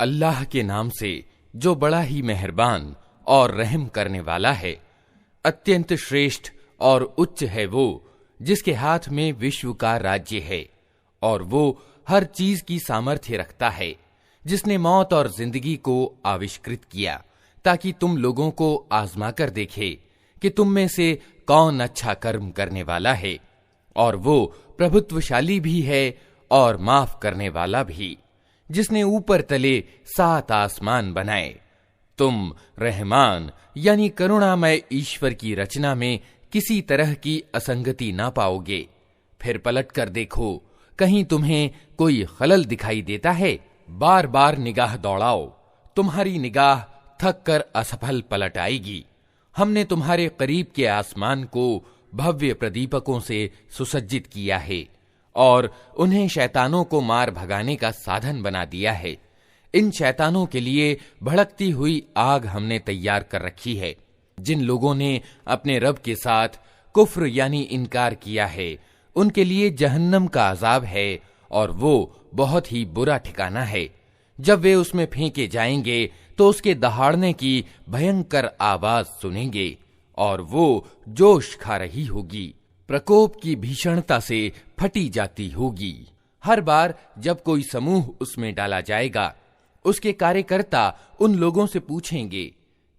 अल्लाह के नाम से जो बड़ा ही मेहरबान और रहम करने वाला है। अत्यंत श्रेष्ठ और उच्च है वो जिसके हाथ में विश्व का राज्य है और वो हर चीज की सामर्थ्य रखता है, जिसने मौत और जिंदगी को आविष्कृत किया ताकि तुम लोगों को आजमा कर देखे कि तुम में से कौन अच्छा कर्म करने वाला है। और वो प्रभुत्वशाली भी है और माफ करने वाला भी, जिसने ऊपर तले 7 आसमान बनाए। तुम रहमान यानी करुणामय ईश्वर की रचना में किसी तरह की असंगति ना पाओगे। फिर पलट कर देखो, कहीं तुम्हें कोई खलल दिखाई देता है? बार बार निगाह दौड़ाओ, तुम्हारी निगाह थक कर असफल पलट आएगी। हमने तुम्हारे करीब के आसमान को भव्य प्रदीपकों से सुसज्जित किया है और उन्हें शैतानों को मार भगाने का साधन बना दिया है। इन शैतानों के लिए भड़कती हुई आग हमने तैयार कर रखी है। जिन लोगों ने अपने रब के साथ कुफ्र यानी इनकार किया है, उनके लिए जहन्नम का अजाब है और वो बहुत ही बुरा ठिकाना है। जब वे उसमें फेंके जाएंगे तो उसके दहाड़ने की भयंकर आवाज सुनेंगे और वो जोश खा रही होगी, प्रकोप की भीषणता से फटी जाती होगी। हर बार जब कोई समूह उसमें डाला जाएगा, उसके कार्यकर्ता उन लोगों से पूछेंगे,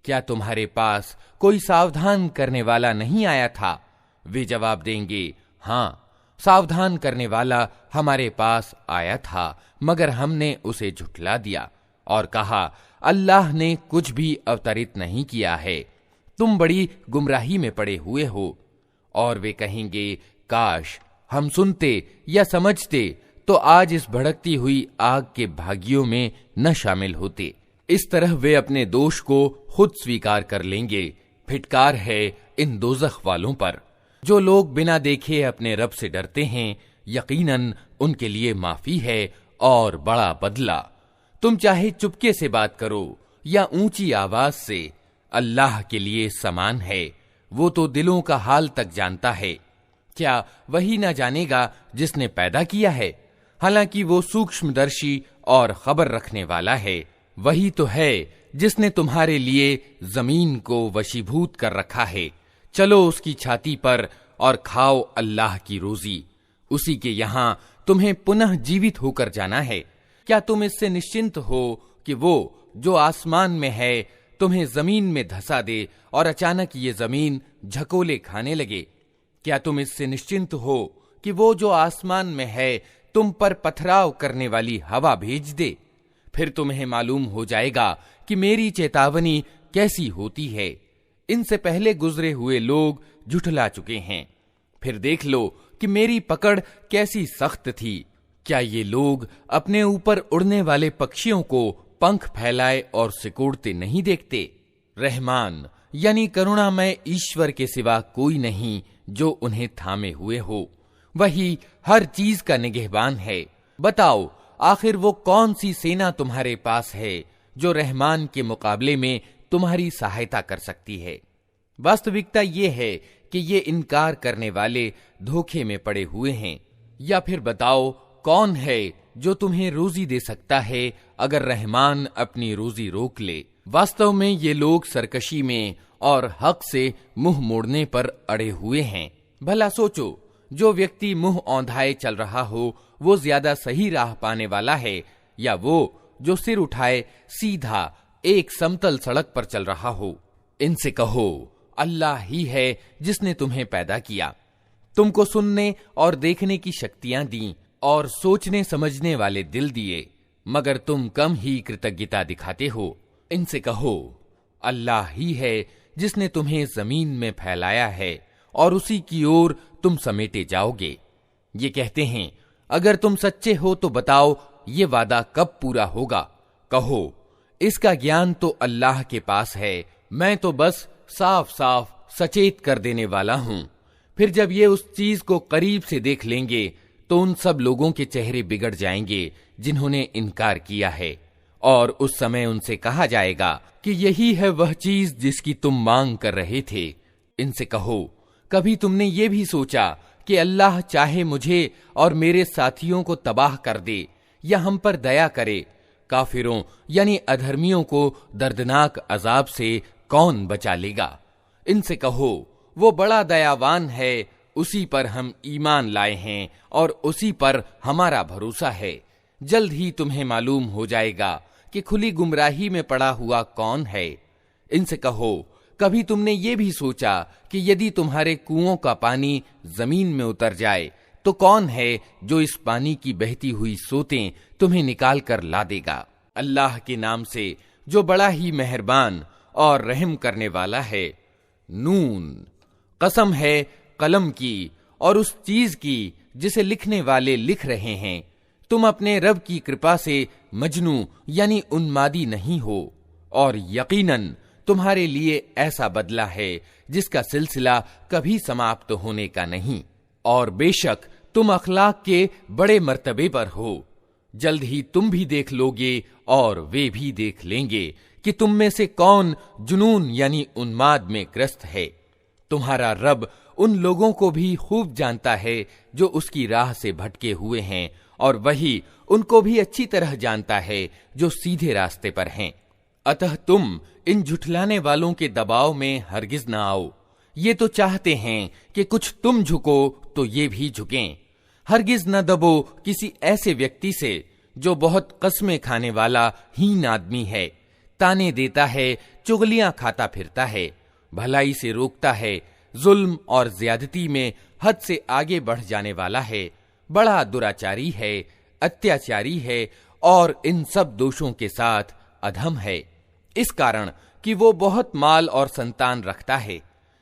क्या तुम्हारे पास कोई सावधान करने वाला नहीं आया था? वे जवाब देंगे, हाँ, सावधान करने वाला हमारे पास आया था, मगर हमने उसे झुठला दिया और कहा, अल्लाह ने कुछ भी अवतरित नहीं किया है, तुम बड़ी गुमराही में पड़े हुए हो। और वे कहेंगे, काश हम सुनते या समझते तो आज इस भड़कती हुई आग के भागियों में न शामिल होते। इस तरह वे अपने दोष को खुद स्वीकार कर लेंगे। फिटकार है इन दोज़ख वालों पर। जो लोग बिना देखे अपने रब से डरते हैं, यकीनन उनके लिए माफी है और बड़ा बदला। तुम चाहे चुपके से बात करो या ऊंची आवाज से, अल्लाह के लिए समान है। वो तो दिलों का हाल तक जानता है। क्या वही ना जानेगा जिसने पैदा किया है? हालांकि वो सूक्ष्मदर्शी और खबर रखने वाला है। वही तो है जिसने तुम्हारे लिए जमीन को वशीभूत कर रखा है। चलो उसकी छाती पर और खाओ अल्लाह की रोजी। उसी के यहां तुम्हें पुनः जीवित होकर जाना है। क्या तुम इससे निश्चिंत हो कि वो जो आसमान में है तुम्हें जमीन में धंसा दे और अचानक ये जमीन झकोले खाने लगे? क्या तुम इससे निश्चिंत हो कि वो जो आसमान में है तुम पर पथराव करने वाली हवा भेज दे? फिर तुम्हें मालूम हो जाएगा कि मेरी चेतावनी कैसी होती है। इनसे पहले गुजरे हुए लोग झुठला चुके हैं। फिर देख लो कि मेरी पकड़ कैसी सख्त थी। क्या ये लोग अपने ऊपर उड़ने वाले पक्षियों को पंख फैलाए और सिकोड़ते नहीं देखते? रहमान यानी करुणामय ईश्वर के सिवा कोई नहीं जो उन्हें थामे हुए हो। वही हर चीज का निगहबान है। बताओ, आखिर वो कौन सी सेना तुम्हारे पास है जो रहमान के मुकाबले में तुम्हारी सहायता कर सकती है? वास्तविकता ये है कि ये इनकार करने वाले धोखे में पड़े हुए हैं। या फिर बताओ, कौन है जो तुम्हें रोजी दे सकता है अगर रहमान अपनी रोजी रोक ले? वास्तव में ये लोग सरकशी में और हक से मुंह मोड़ने पर अड़े हुए हैं। भला सोचो, जो व्यक्ति मुंह औंधाए चल रहा हो वो ज्यादा सही राह पाने वाला है या वो जो सिर उठाए सीधा एक समतल सड़क पर चल रहा हो? इनसे कहो, अल्लाह ही है जिसने तुम्हें पैदा किया, तुमको सुनने और देखने की शक्तियां दी और सोचने समझने वाले दिल दिए, मगर तुम कम ही कृतज्ञता दिखाते हो। इनसे कहो, अल्लाह ही है जिसने तुम्हें जमीन में फैलाया है और उसी की ओर तुम समेटे जाओगे। ये कहते हैं, अगर तुम सच्चे हो तो बताओ ये वादा कब पूरा होगा? कहो, इसका ज्ञान तो अल्लाह के पास है, मैं तो बस साफ साफ सचेत कर देने वाला हूं। फिर जब ये उस चीज को करीब से देख लेंगे तो उन सब लोगों के चेहरे बिगड़ जाएंगे जिन्होंने इनकार किया है, और उस समय उनसे कहा जाएगा कि यही है वह चीज जिसकी तुम मांग कर रहे थे। इनसे कहो, कभी तुमने ये भी सोचा कि अल्लाह चाहे मुझे और मेरे साथियों को तबाह कर दे या हम पर दया करे, काफिरों यानी अधर्मियों को दर्दनाक अजाब से कौन बचा लेगा? इनसे कहो, वो बड़ा दयावान है, उसी पर हम ईमान लाए हैं और उसी पर हमारा भरोसा है। जल्द ही तुम्हें मालूम हो जाएगा कि खुली गुमराही में पड़ा हुआ कौन है। इनसे कहो, कभी तुमने ये भी सोचा कि यदि तुम्हारे कुओं का पानी जमीन में उतर जाए तो कौन है जो इस पानी की बहती हुई सोतें तुम्हें निकाल कर ला देगा? अल्लाह के नाम से जो बड़ा ही मेहरबान और रहम करने वाला है। नून, कसम है कलम की और उस चीज की जिसे लिखने वाले लिख रहे हैं। तुम अपने रब की कृपा से मजनू यानी उन्मादी नहीं हो, और यकीनन तुम्हारे लिए ऐसा बदला है जिसका सिलसिला कभी समाप्त होने का नहीं, और बेशक तुम अखलाक के बड़े मर्तबे पर हो। जल्द ही तुम भी देख लोगे और वे भी देख लेंगे कि तुम में से कौन जुनून यानी उन्माद में ग्रस्त है। तुम्हारा रब उन लोगों को भी खूब जानता है जो उसकी राह से भटके हुए हैं, और वही उनको भी अच्छी तरह जानता है जो सीधे रास्ते पर हैं। अतः तुम इन झुठलाने वालों के दबाव में हरगिज न आओ। ये तो चाहते हैं कि कुछ तुम झुको तो ये भी झुकें। हरगिज न दबो किसी ऐसे व्यक्ति से जो बहुत कस्में खाने वाला हीन आदमी है, ताने देता है, चुगलियां खाता फिरता है, भलाई से रोकता है, जुल्म और ज्यादती में हद से आगे बढ़ जाने वाला है, बड़ा दुराचारी है, अत्याचारी है और इन सब दोषों के साथ अधम है, इस कारण कि वो बहुत माल और संतान रखता है।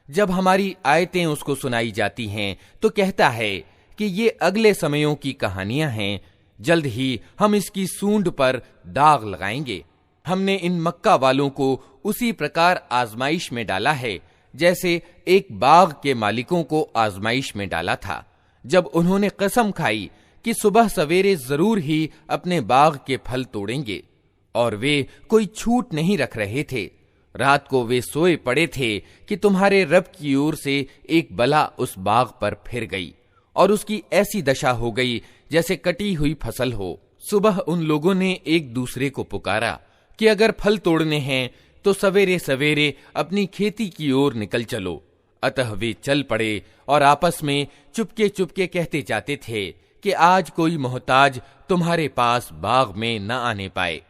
जब हमारी आयतें उसको सुनाई जाती हैं तो कहता है कि ये अगले समयों की कहानियां हैं, जल्द ही हम इसकी सूंड पर दाग लगाएंगे। हमने इन मक्का वालों को उसी प्रकार आजमाइश में डाला है जैसे एक बाग के मालिकों को आजमाइश में डाला था, जब उन्होंने कसम खाई कि सुबह सवेरे जरूर ही अपने बाग के फल तोड़ेंगे, और वे कोई छूट नहीं रख रहे थे। रात को वे सोए पड़े थे कि तुम्हारे रब की ओर से एक बला उस बाग पर फिर गई और उसकी ऐसी दशा हो गई जैसे कटी हुई फसल हो। सुबह उन लोगों ने एक दूसरे को पुकारा कि अगर फल तोड़ने हैं तो सवेरे सवेरे अपनी खेती की ओर निकल चलो। अतः वे चल पड़े और आपस में चुपके चुपके कहते जाते थे कि आज कोई मोहताज तुम्हारे पास बाग में न आने पाए।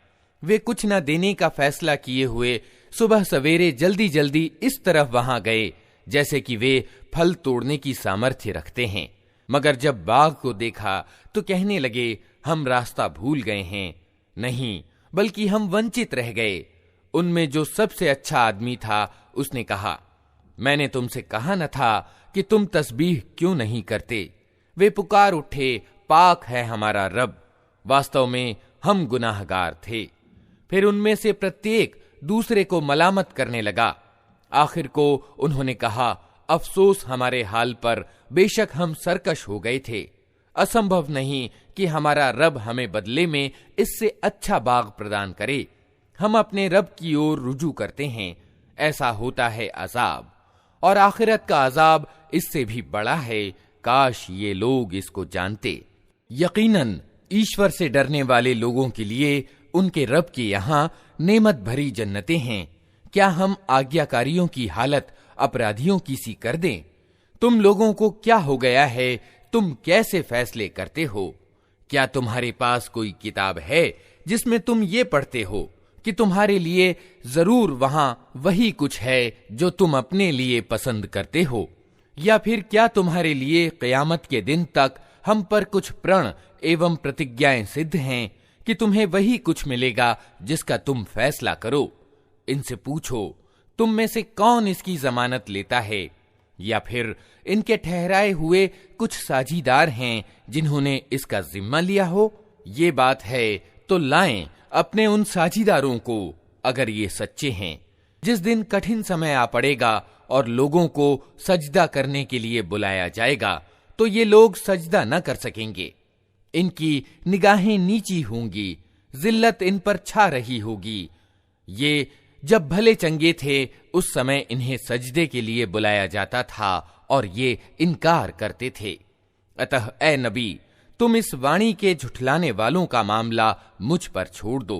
वे कुछ न देने का फैसला किए हुए सुबह सवेरे जल्दी जल्दी इस तरफ वहां गए जैसे कि वे फल तोड़ने की सामर्थ्य रखते हैं, मगर जब बाग को देखा तो कहने लगे हम रास्ता भूल गए हैं। नहीं, बल्कि हम वंचित रह गए। उनमें जो सबसे अच्छा आदमी था उसने कहा, मैंने तुमसे कहा न था कि तुम तस्बीह क्यों नहीं करते? वे पुकार उठे, पाक है हमारा रब, वास्तव में हम गुनाहगार थे। फिर उनमें से प्रत्येक दूसरे को मलामत करने लगा। आखिर को उन्होंने कहा, अफसोस हमारे हाल पर, बेशक हम सरकश हो गए थे। असंभव नहीं कि हमारा रब हमें बदले में इससे अच्छा बाग प्रदान करे। हम अपने रब की ओर रुजू करते हैं। ऐसा होता है अजाब, और आखिरत का अजाब इससे भी बड़ा है। काश ये लोग इसको जानते। यकीनन ईश्वर से डरने वाले लोगों के लिए उनके रब के यहाँ नेमत भरी जन्नतें हैं। क्या हम आज्ञाकारियों की हालत अपराधियों की सी कर दें? तुम लोगों को क्या हो गया है? तुम कैसे फैसले करते हो? क्या तुम्हारे पास कोई किताब है जिसमें तुम ये पढ़ते हो कि तुम्हारे लिए जरूर वहां वही कुछ है जो तुम अपने लिए पसंद करते हो? या फिर क्या तुम्हारे लिए क़यामत के दिन तक हम पर कुछ प्रण एवं प्रतिज्ञाएं सिद्ध हैं कि तुम्हें वही कुछ मिलेगा जिसका तुम फैसला करो? इनसे पूछो, तुम में से कौन इसकी जमानत लेता है? या फिर इनके ठहराए हुए कुछ साझीदार हैं जिन्होंने इसका जिम्मा लिया हो? ये बात है तो लाएं अपने उन साझीदारों को, अगर ये सच्चे हैं। जिस दिन कठिन समय आ पड़ेगा और लोगों को सजदा करने के लिए बुलाया जाएगा तो ये लोग सजदा न कर सकेंगे। इनकी निगाहें नीची होंगी, जिल्लत इन पर छा रही होगी। ये जब भले चंगे थे उस समय इन्हें सजदे के लिए बुलाया जाता था और ये इनकार करते थे। अतः ए नबी, तुम इस वाणी के झुठलाने वालों का मामला मुझ पर छोड़ दो।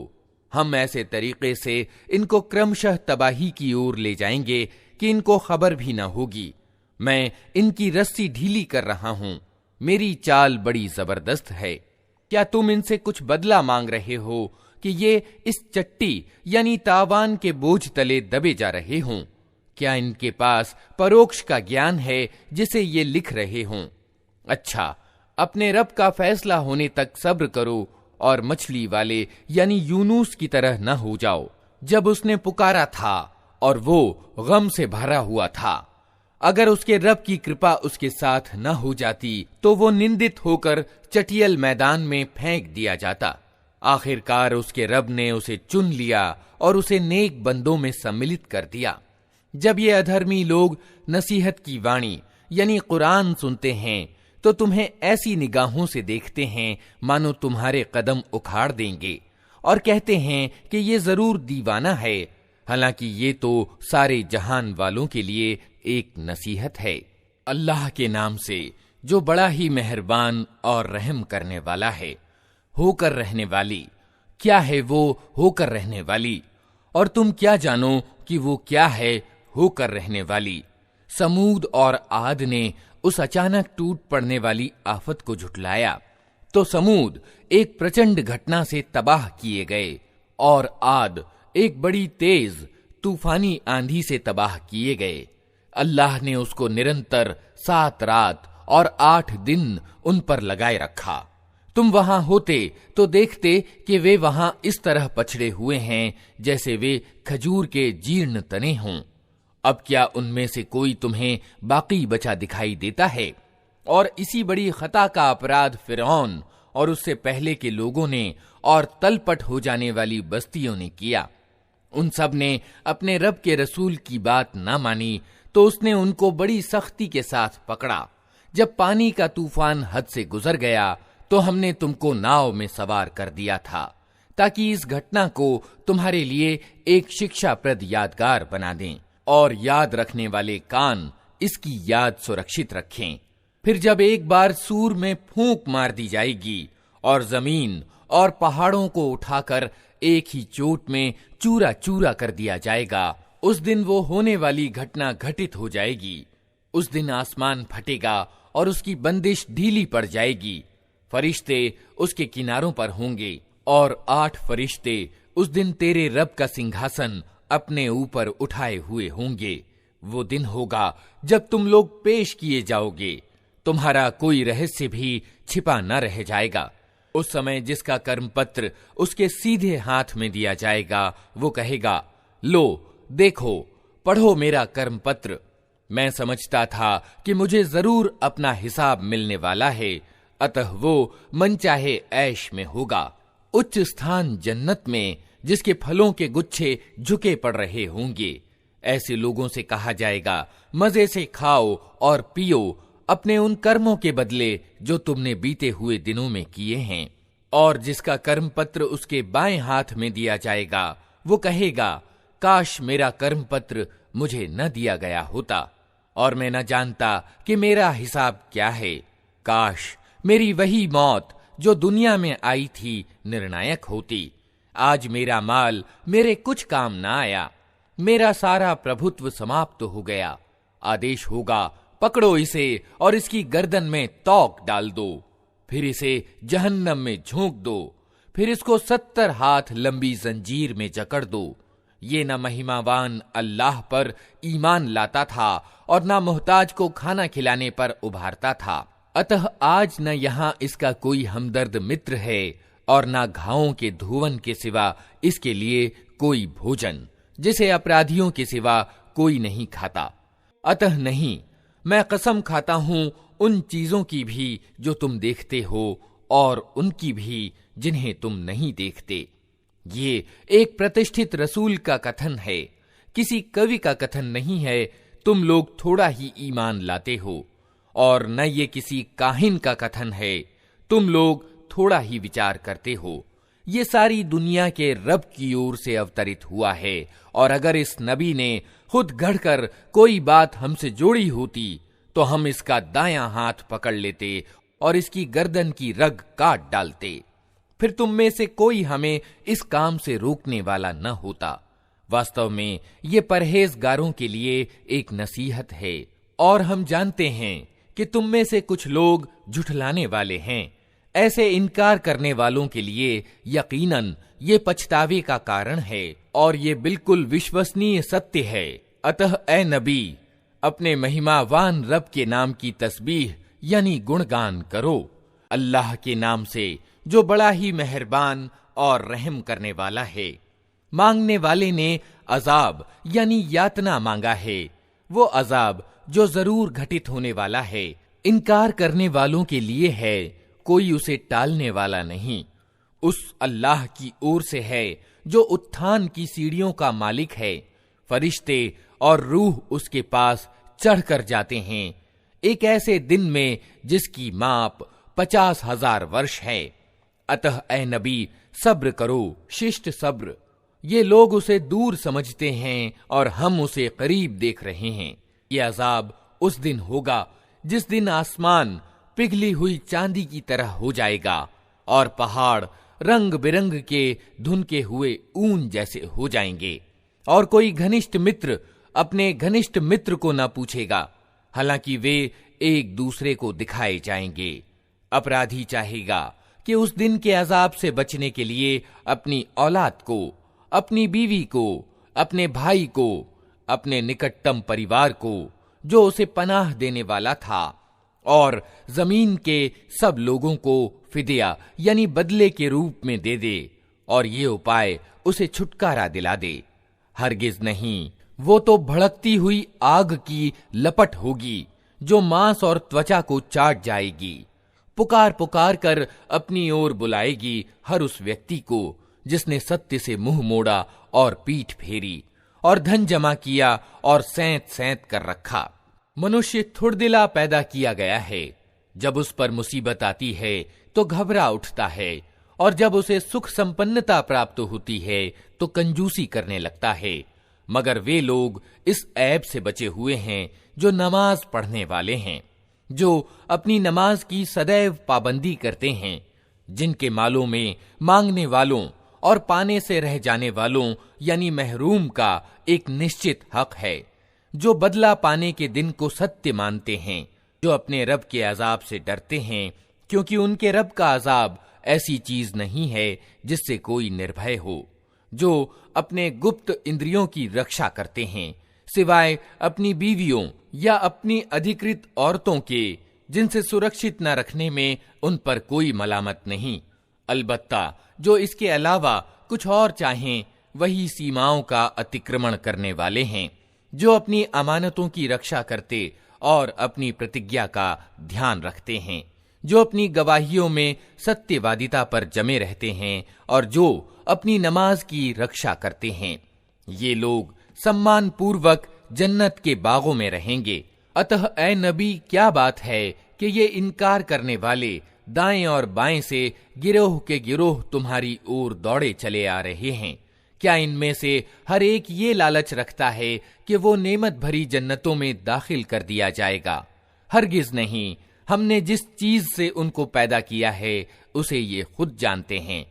हम ऐसे तरीके से इनको क्रमशः तबाही की ओर ले जाएंगे कि इनको खबर भी न होगी। मैं इनकी रस्सी ढीली कर रहा हूं। मेरी चाल बड़ी जबरदस्त है। क्या तुम इनसे कुछ बदला मांग रहे हो कि ये इस चट्टी यानी तावान के बोझ तले दबे जा रहे हों? क्या इनके पास परोक्ष का ज्ञान है जिसे ये लिख रहे हों? अच्छा, अपने रब का फैसला होने तक सब्र करो और मछली वाले यानी यूनुस की तरह न हो जाओ, जब उसने पुकारा था और वो गम से भरा हुआ था। अगर उसके रब की कृपा उसके साथ न हो जाती तो वो निंदित होकर चटियल मैदान में फेंक दिया जाता। आखिरकार उसके रब ने उसे चुन लिया और उसे नेक बंदों में सम्मिलित कर दिया। जब ये अधर्मी लोग नसीहत की वाणी यानी कुरान सुनते हैं तो तुम्हें ऐसी निगाहों से देखते हैं मानो तुम्हारे कदम उखाड़ देंगे और कहते हैं कि ये जरूर दीवाना है, हालांकि ये तो सारे जहान वालों के लिए एक नसीहत है। अल्लाह के नाम से जो बड़ा ही मेहरबान और रहम करने वाला है। होकर रहने वाली, क्या है वो होकर रहने वाली, और तुम क्या जानो कि वो क्या है होकर रहने वाली। समूद और आद ने उस अचानक टूट पड़ने वाली आफत को झुठलाया तो समूद एक प्रचंड घटना से तबाह किए गए और आद एक बड़ी तेज तूफानी आंधी से तबाह किए गए। अल्लाह ने उसको निरंतर 7 रात और 8 दिन उन पर लगाए रखा। तुम वहां होते तो देखते कि वे वहां इस तरह पछड़े हुए हैं जैसे वे खजूर के जीर्ण तने हों। अब क्या उनमें से कोई तुम्हें बाकी बचा दिखाई देता है? और इसी बड़ी खता का अपराध फिरौन और उससे पहले के लोगों ने और तलपट हो जाने वाली बस्तियों ने किया। उन सब ने अपने रब के रसूल की बात ना मानी तो उसने उनको बड़ी सख्ती के साथ पकड़ा। जब पानी का तूफान हद से गुजर गया तो हमने तुमको नाव में सवार कर दिया था ताकि इस घटना को तुम्हारे लिए एक शिक्षाप्रद यादगार बना दें और याद रखने वाले कान इसकी याद सुरक्षित रखें। फिर जब एक बार सूर में फूंक मार दी जाएगी और जमीन और पहाड़ों को उठाकर एक ही चोट में चूरा चूरा कर दिया जाएगा, उस दिन वो होने वाली घटना घटित हो जाएगी। उस दिन आसमान फटेगा और उसकी बंदिश ढीली पड़ जाएगी। फरिश्ते उसके किनारों पर होंगे और 8 फरिश्ते उस दिन तेरे रब का सिंहासन अपने ऊपर उठाए हुए होंगे। वो दिन होगा जब तुम लोग पेश किए जाओगे, तुम्हारा कोई रहस्य भी छिपा न रह जाएगा। उस समय जिसका कर्म पत्र उसके सीधे हाथ में दिया जाएगा, वो कहेगा, लो देखो, पढ़ो मेरा कर्म पत्र। मैं समझता था कि मुझे जरूर अपना हिसाब मिलने वाला है, अतः वो मनचाहे ऐश में होगा। उच्च स्थान जन्नत में जिसके फलों के गुच्छे झुके पड़ रहे होंगे। ऐसे लोगों से कहा जाएगा, मजे से खाओ और पियो अपने उन कर्मों के बदले जो तुमने बीते हुए दिनों में किए हैं। और जिसका कर्म पत्र उसके बाएं हाथ में दिया जाएगा, वो कहेगा, काश मेरा कर्म पत्र मुझे न दिया गया होता और मैं न जानता कि मेरा हिसाब क्या है। काश मेरी वही मौत जो दुनिया में आई थी निर्णायक होती। आज मेरा माल मेरे कुछ काम न आया, मेरा सारा प्रभुत्व समाप्त हो गया। आदेश होगा, पकड़ो इसे और इसकी गर्दन में तौक डाल दो, फिर इसे जहन्नम में झोंक दो, फिर इसको 70 हाथ लंबी जंजीर में जकड़ दो। ये न महिमावान अल्लाह पर ईमान लाता था और न मोहताज को खाना खिलाने पर उभारता था। अतः आज न यहाँ इसका कोई हमदर्द मित्र है और न घावों के धुवन के सिवा इसके लिए कोई भोजन, जिसे अपराधियों के सिवा कोई नहीं खाता। अतः नहीं, मैं कसम खाता हूं उन चीजों की भी जो तुम देखते हो और उनकी भी जिन्हें तुम नहीं देखते। ये एक प्रतिष्ठित रसूल का कथन है, किसी कवि का कथन नहीं है। तुम लोग थोड़ा ही ईमान लाते हो, और न ये किसी काहिन का कथन है, तुम लोग थोड़ा ही विचार करते हो। ये सारी दुनिया के रब की ओर से अवतरित हुआ है, और अगर इस नबी ने खुद गढ़कर कोई बात हमसे जोड़ी होती तो हम इसका दायां हाथ पकड़ लेते और इसकी गर्दन की रग काट डालते, फिर तुम में से कोई हमें इस काम से रोकने वाला न होता। वास्तव में ये परहेजगारों के लिए एक नसीहत है, और हम जानते हैं कि तुम में से कुछ लोग झुठलाने वाले हैं। ऐसे इनकार करने वालों के लिए यकीनन ये पछतावे का कारण है, और ये बिल्कुल विश्वसनीय सत्य है। अतः ए नबी, अपने महिमावान रब के नाम की तस्बीह यानी गुणगान करो, अल्लाह के नाम से जो बड़ा ही मेहरबान और रहम करने वाला है। मांगने वाले ने अजाब यानी यातना मांगा है, वो अजाब जो जरूर घटित होने वाला है। इनकार करने वालों के लिए है, कोई उसे टालने वाला नहीं। उस अल्लाह की ओर से है जो उत्थान की सीढ़ियों का मालिक है। फरिश्ते और रूह उसके पास चढ़कर जाते हैं एक ऐसे दिन में जिसकी माप 50,000 वर्ष है। अतः ए नबी, सब्र करो, शिष्ट सब्र। ये लोग उसे दूर समझते हैं और हम उसे करीब देख रहे हैं। ये अजाब उस दिन होगा जिस दिन आसमान पिघली हुई चांदी की तरह हो जाएगा और पहाड़ रंग बिरंग के धुनके हुए ऊन जैसे हो जाएंगे, और कोई घनिष्ठ मित्र अपने घनिष्ठ मित्र को न पूछेगा, हालांकि वे एक दूसरे को दिखाए जाएंगे। अपराधी चाहेगा कि उस दिन के अजाब से बचने के लिए अपनी औलाद को, अपनी बीवी को, अपने भाई को, अपने निकटतम परिवार को जो उसे पनाह देने वाला था, और जमीन के सब लोगों को फिदिया यानी बदले के रूप में दे दे, और ये उपाय उसे छुटकारा दिला दे। हरगिज नहीं, वो तो भड़कती हुई आग की लपट होगी जो मांस और त्वचा को चाट जाएगी। पुकार पुकार कर अपनी ओर बुलाएगी हर उस व्यक्ति को जिसने सत्य से मुंह मोड़ा और पीठ फेरी और धन जमा किया और सैंत सैंत कर रखा। मनुष्य थुड़दिला पैदा किया गया है। जब उस पर मुसीबत आती है तो घबरा उठता है, और जब उसे सुख संपन्नता प्राप्त होती है तो कंजूसी करने लगता है। मगर वे लोग इस ऐब से बचे हुए हैं जो नमाज पढ़ने वाले हैं, जो अपनी नमाज की सदैव पाबंदी करते हैं, जिनके मालों में मांगने वालों और पाने से रह जाने वालों यानी महरूम का एक निश्चित हक है, जो बदला पाने के दिन को सत्य मानते हैं, जो अपने रब के अजाब से डरते हैं, क्योंकि उनके रब का अजाब ऐसी चीज नहीं है जिससे कोई निर्भय हो, जो अपने गुप्त इंद्रियों की रक्षा करते हैं, सिवाय अपनी बीवियों या अपनी अधिकृत औरतों के, जिनसे सुरक्षित न रखने में उन पर कोई मलामत नहीं। अलबत्ता जो इसके अलावा कुछ और चाहें, वही सीमाओं का अतिक्रमण करने वाले हैं, जो अपनी अमानतों की रक्षा करते और अपनी प्रतिज्ञा का ध्यान रखते हैं, जो अपनी गवाहियों में सत्यवादिता पर जमे रहते हैं और जो अपनी नमाज की रक्षा करते हैं। ये लोग सम्मान पूर्वक जन्नत के बागों में रहेंगे। अतः ए नबी, क्या बात है कि ये इनकार करने वाले दाएं और बाएं से गिरोह के गिरोह तुम्हारी ओर दौड़े चले आ रहे हैं? क्या इनमें से हर एक ये लालच रखता है कि वो नेमत भरी जन्नतों में दाखिल कर दिया जाएगा? हरगिज नहीं। हमने जिस चीज से उनको पैदा किया है उसे ये खुद जानते हैं।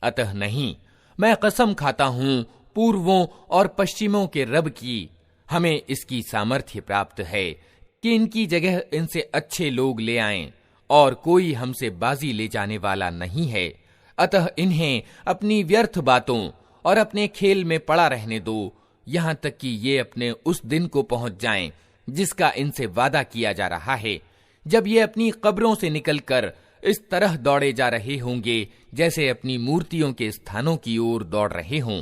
अतः नहीं, मैं कसम खाता हूं पूर्वों और पश्चिमों के रब की, हमें इसकी सामर्थ्य प्राप्त है कि इनकी जगह इनसे अच्छे लोग ले आएं, और कोई हमसे बाजी ले जाने वाला नहीं है। अतः इन्हें अपनी व्यर्थ बातों और अपने खेल में पड़ा रहने दो, यहां तक कि ये अपने उस दिन को पहुंच जाएं जिसका इनसे वादा किया जा रहा है, जब ये अपनी कब्रों से निकलकर इस तरह दौड़े जा रहे होंगे जैसे अपनी मूर्तियों के स्थानों की ओर दौड़ रहे हों।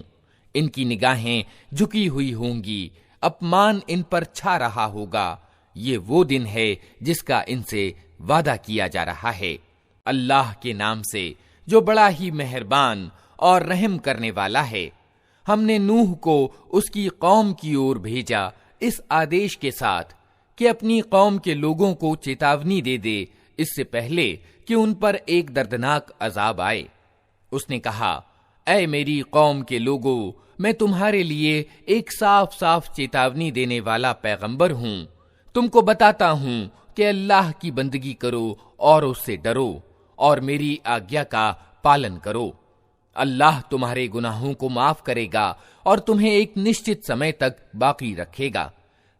इनकी निगाहें झुकी हुई होंगी, अपमान इन पर छा रहा होगा। ये वो दिन है जिसका इनसे वादा किया जा रहा है। अल्लाह के नाम से जो बड़ा ही मेहरबान और रहम करने वाला है। हमने नूह को उसकी कौम की ओर भेजा इस आदेश के साथ कि अपनी कौम के लोगों को चेतावनी दे दे, इससे पहले कि उन पर एक दर्दनाक अजाब आए। उसने कहा, ऐ मेरी कौम के लोगों, मैं तुम्हारे लिए एक साफ साफ चेतावनी देने वाला पैगंबर हूं। तुमको बताता हूं कि अल्लाह की बंदगी करो और उससे डरो और मेरी आज्ञा का पालन करो। अल्लाह तुम्हारे गुनाहों को माफ करेगा और तुम्हें एक निश्चित समय तक बाकी रखेगा।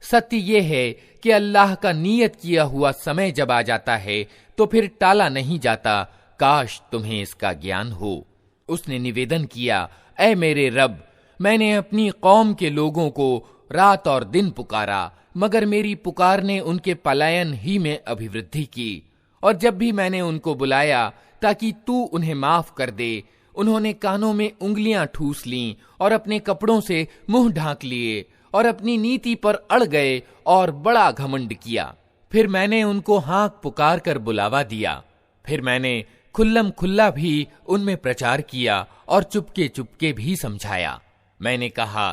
सत्य ये है कि अल्लाह का नियत किया हुआ समय जब आ जाता है तो फिर टाला नहीं जाता। काश तुम्हें इसका ज्ञान हो। उसने निवेदन किया, ऐ मेरे रब, मैंने अपनी कौम के लोगों को रात और दिन पुकारा, मगर मेरी पुकार ने उनके पलायन ही में अभिवृद्धि की। और जब भी मैंने उनको बुलाया ताकि तू उन्हें माफ कर दे, उन्होंने कानों में उंगलियां ठूस लीं और अपने कपड़ों से मुंह ढांक लिए और अपनी नीति पर अड़ गए और बड़ा घमंड किया। फिर मैंने उनको हाँक पुकार कर बुलावा दिया। फिर मैंने खुल्लम खुल्ला भी उनमें प्रचार किया और चुपके चुपके भी समझाया। मैंने कहा,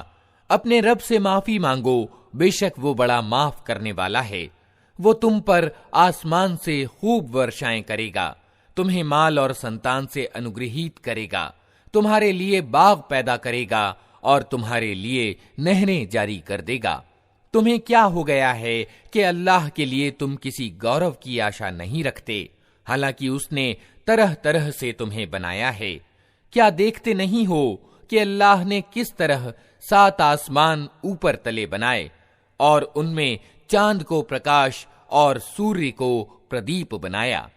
अपने रब से माफी मांगो, बेशक वो बड़ा माफ करने वाला है। वो तुम पर आसमान से खूब वर्षाएं करेगा, तुम्हें माल और संतान से अनुग्रहित करेगा, तुम्हारे लिए बाग पैदा करेगा और तुम्हारे लिए नहरें जारी कर देगा। तुम्हें क्या हो गया है कि अल्लाह के लिए तुम किसी गौरव की आशा नहीं रखते, हालांकि उसने तरह तरह से तुम्हें बनाया है। क्या देखते नहीं हो कि अल्लाह ने किस तरह 7 आसमान ऊपर तले बनाए और उनमें चांद को प्रकाश और सूर्य को प्रदीप बनाया।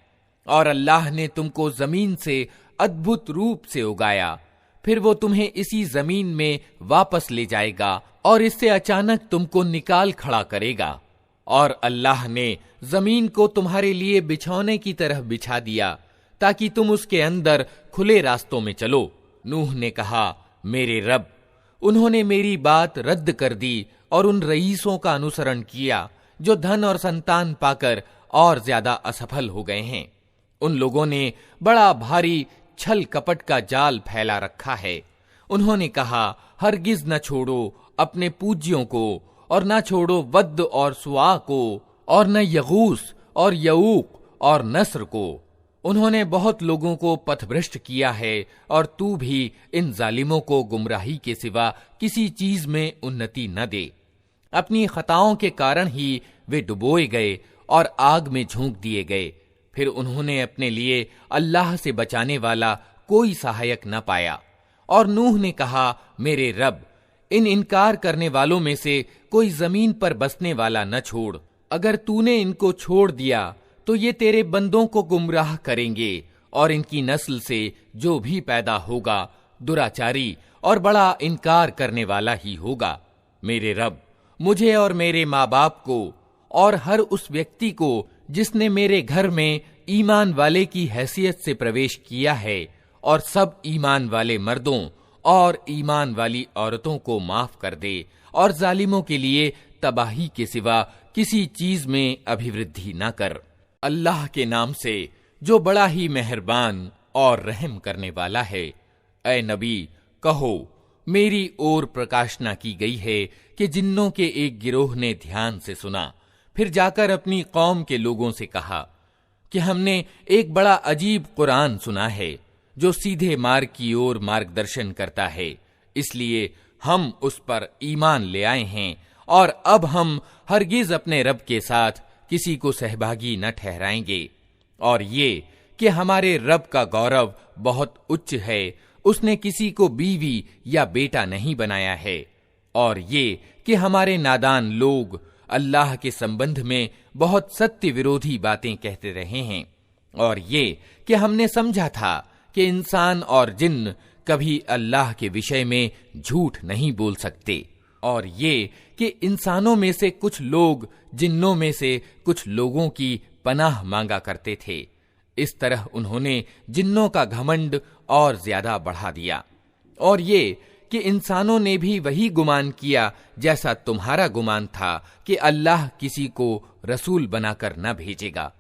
और अल्लाह ने तुमको जमीन से अद्भुत रूप से उगाया, फिर वो तुम्हें इसी जमीन में वापस ले जाएगा और इससे अचानक तुमको निकाल खड़ा करेगा। और अल्लाह ने जमीन को तुम्हारे लिए बिछौने की तरह बिछा दिया ताकि तुम उसके अंदर खुले रास्तों में चलो। नूह ने कहा, मेरे रब, उन्होंने मेरी बात रद्द कर दी और उन रईसों का अनुसरण किया जो धन और संतान पाकर और ज्यादा असफल हो गए हैं। उन लोगों ने बड़ा भारी छल कपट का जाल फैला रखा है। उन्होंने कहा, हरगिज न छोड़ो अपने पूज्यों को, और न छोड़ो वद्द और सुआ को, और न यगूस और यऊक और नस्र को। उन्होंने बहुत लोगों को पथभ्रष्ट किया है और तू भी इन जालिमों को गुमराही के सिवा किसी चीज में उन्नति न दे। अपनी खताओं के कारण ही वे डुबोए गए और आग में झोंक दिए गए। फिर उन्होंने अपने लिए अल्लाह से बचाने वाला कोई सहायक न पाया। और नूह ने कहा, मेरे रब, इन इनकार करने वालों में से कोई जमीन पर बसने वाला न छोड़। अगर तूने इनको छोड़ दिया तो ये तेरे बंदों को गुमराह करेंगे और इनकी नस्ल से जो भी पैदा होगा दुराचारी और बड़ा इनकार करने वाला ही होगा। मेरे रब, मुझे और मेरे माँ बाप को और हर उस व्यक्ति को जिसने मेरे घर में ईमान वाले की हैसियत से प्रवेश किया है, और सब ईमान वाले मर्दों और ईमान वाली औरतों को माफ कर दे, और जालिमों के लिए तबाही के सिवा किसी चीज में अभिवृद्धि न कर। अल्लाह के नाम से जो बड़ा ही मेहरबान और रहम करने वाला है। ऐ नबी, कहो, मेरी ओर प्रकाशना की गई है कि जिन्नों के एक गिरोह ने ध्यान से सुना, फिर जाकर अपनी कौम के लोगों से कहा कि हमने एक बड़ा अजीब कुरान सुना है जो सीधे मार्ग की ओर मार्गदर्शन करता है, इसलिए हम उस पर ईमान ले आए हैं और अब हम हरगिज अपने रब के साथ किसी को सहभागी न ठहराएंगे। और ये कि हमारे रब का गौरव बहुत उच्च है, उसने किसी को बीवी या बेटा नहीं बनाया है। और ये कि हमारे नादान लोग अल्लाह के संबंध में बहुत सत्य विरोधी बातें कहते रहे हैं। और ये कि हमने समझा था कि इंसान और जिन्न कभी अल्लाह के विषय में झूठ नहीं बोल सकते। और ये कि इंसानों में से कुछ लोग जिन्नों में से कुछ लोगों की पनाह मांगा करते थे। इस तरह उन्होंने जिन्नों का घमंड और ज्यादा बढ़ा दिया। और ये कि इंसानों ने भी वही गुमान किया जैसा तुम्हारा गुमान था कि अल्लाह किसी को रसूल बनाकर न भेजेगा।